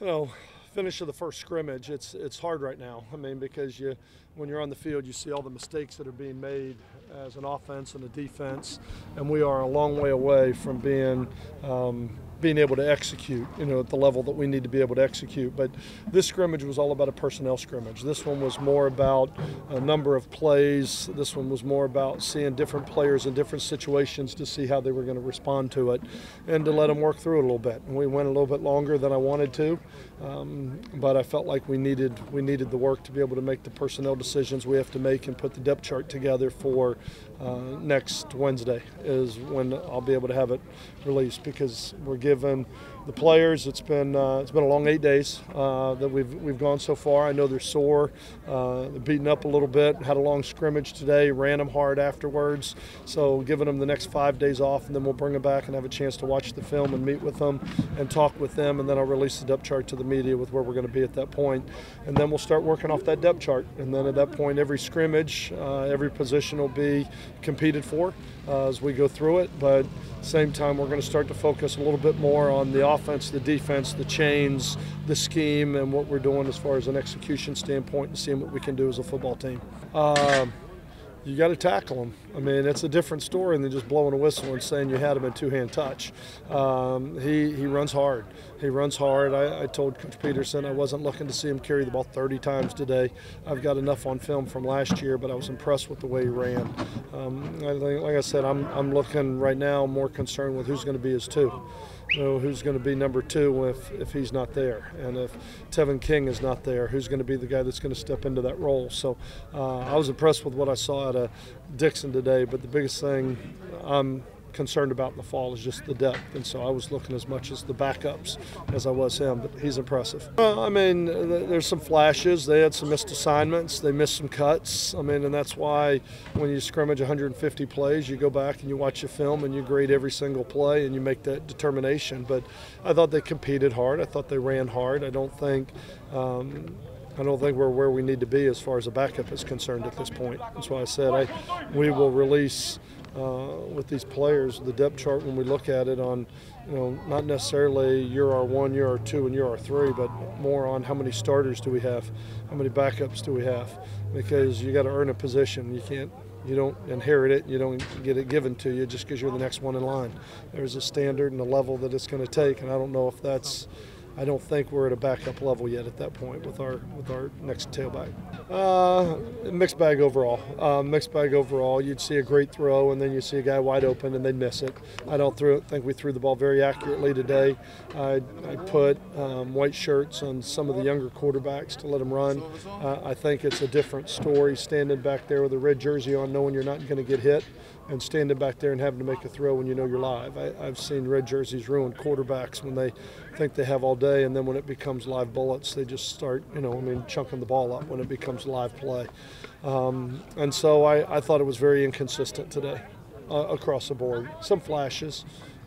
You know, finish of the first scrimmage, it's hard right now. I mean, because when you're on the field, you see all the mistakes that are being made as an offense and a defense, and we are a long way away from being able to execute, at the level that we need to be able to execute. But this scrimmage was all about a personnel scrimmage. This one was more about a number of plays. This one was more about seeing different players in different situations to see how they were going to respond to it and to let them work through it a little bit. And we went a little bit longer than I wanted to, but I felt like we needed the work to be able to make the personnel decisions we have to make and put the depth chart together for next Wednesday is when I'll be able to have it released, because we're given the players, it's been a long 8 days that we've gone so far. I know they're sore, they're beaten up a little bit, had a long scrimmage today, ran them hard afterwards, so giving them the next 5 days off, and then we'll bring them back and have a chance to watch the film and meet with them and talk with them, and then I'll release the depth chart to the media with where we're going to be at that point, and then we'll start working off that depth chart, and then at that point every scrimmage, every position will be competed for as we go through it, but same time we're going to start to focus a little bit more on the offense, the defense, the chains, the scheme, and what we're doing as far as an execution standpoint and seeing what we can do as a football team. You got to tackle them. I mean, it's a different story than just blowing a whistle and saying you had him in two-hand touch. He runs hard. He runs hard. I told Coach Peterson I wasn't looking to see him carry the ball 30 times today. I've got enough on film from last year, but I was impressed with the way he ran. I think, like I said, I'm looking right now more concerned with who's going to be his two. Who's going to be number two if he's not there, and if Tevin King is not there, who's going to be the guy that's going to step into that role. So I was impressed with what I saw out of Dixon today, but the biggest thing I'm concerned about in the fall is just the depth, and so I was looking as much as the backups as I was him, but he's impressive. I mean, there's some flashes. They had some missed assignments. They missed some cuts. I mean, and that's why when you scrimmage 150 plays, you go back and you watch your film and you grade every single play and you make that determination. But I thought they competed hard. I thought they ran hard. I don't think we're where we need to be as far as a backup is concerned at this point. That's why I said we will release with these players the depth chart when we look at it on, not necessarily you're R1, you're R2, and you're R3, but more on how many starters do we have, how many backups do we have, because you got to earn a position. You don't inherit it, you don't get it given to you just because you're the next one in line. There's a standard and a level that it's going to take, and I don't think we're at a backup level yet at that point with our next tailback. Mixed bag overall. Mixed bag overall. You'd see a great throw, and then you see a guy wide open, and they'd miss it. I don't think we threw the ball very accurately today. I put white shirts on some of the younger quarterbacks to let them run. I think it's a different story standing back there with a red jersey on, knowing you're not going to get hit, and standing back there and having to make a throw when you know you're live. I've seen red jerseys ruin quarterbacks when they think they have all day, and then when it becomes live bullets, they just start, chunking the ball up when it becomes live play. And so I thought it was very inconsistent today across the board. Some flashes,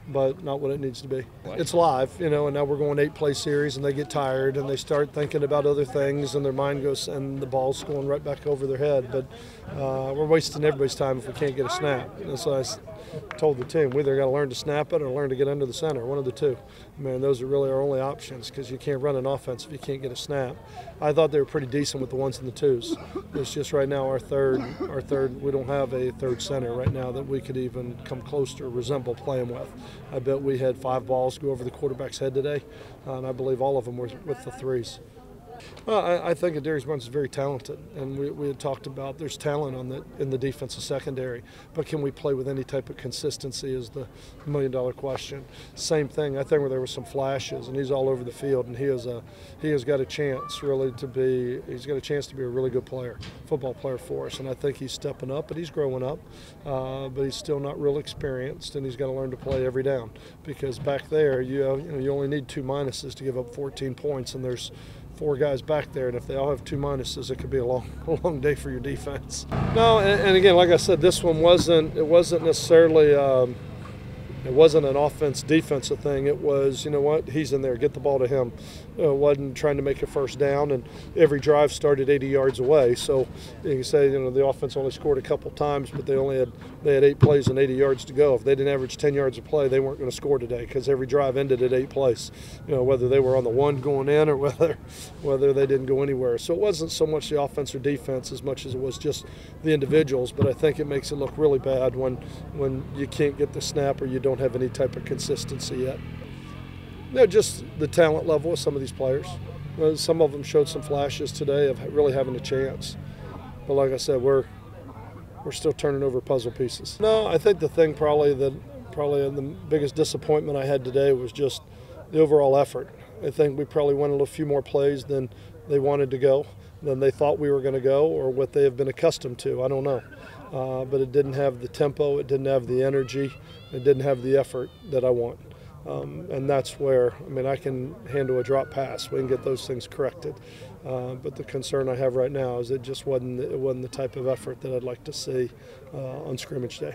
but not what it needs to be. It's live, and now we're going 8-play series, and they get tired, and they start thinking about other things, and their mind goes, and the ball's going right back over their head. But we're wasting everybody's time if we can't get a snap. And so I told the team, we either got to learn to snap it or learn to get under the center, one of the two. I mean, those are really our only options, because you can't run an offense if you can't get a snap. I thought they were pretty decent with the ones and the twos. It's just right now our third, we don't have a third center right now that we could even come close to or resemble playing with. I bet we had 5 balls go over the quarterback's head today, and I believe all of them were with the threes. Well, I think Darius Burns is very talented, and we had talked about there's talent in the defensive secondary, but can we play with any type of consistency is the million-dollar question. Same thing, I think where there were some flashes, and he's all over the field, and he has got a chance really to be a really good player, football player for us, and I think he's stepping up, but he's growing up, but he's still not real experienced, and he's got to learn to play every down, because back there you only need 2 minuses to give up 14 points, and there's 4 guys back there, and if they all have 2 minuses, it could be a long day for your defense. No, and again, like I said, this one wasn't necessarily It wasn't an offense-defensive thing. It was, you know what, he's in there, get the ball to him. Wasn't trying to make a first down, and every drive started 80 yards away. So you can say, you know, the offense only scored a couple times, but they had 8 plays and 80 yards to go. If they didn't average 10 yards a play, they weren't going to score today, because every drive ended at 8 plays. You know, whether they were on the one going in or whether they didn't go anywhere. So it wasn't so much the offense or defense as much as it was just the individuals. But I think it makes it look really bad when you can't get the snap or you don't have any type of consistency yet. You know, just the talent level of some of these players. Some of them showed some flashes today of really having a chance. But like I said, we're still turning over puzzle pieces. No, I think the thing probably the biggest disappointment I had today was just the overall effort. I think we probably went a few more plays than they wanted to go, than they thought we were going to go, or what they have been accustomed to. I don't know. But it didn't have the tempo, it didn't have the energy, it didn't have the effort that I want. And that's where, I mean, I can handle a drop pass. We can get those things corrected. But the concern I have right now is it just wasn't the type of effort that I'd like to see on scrimmage day.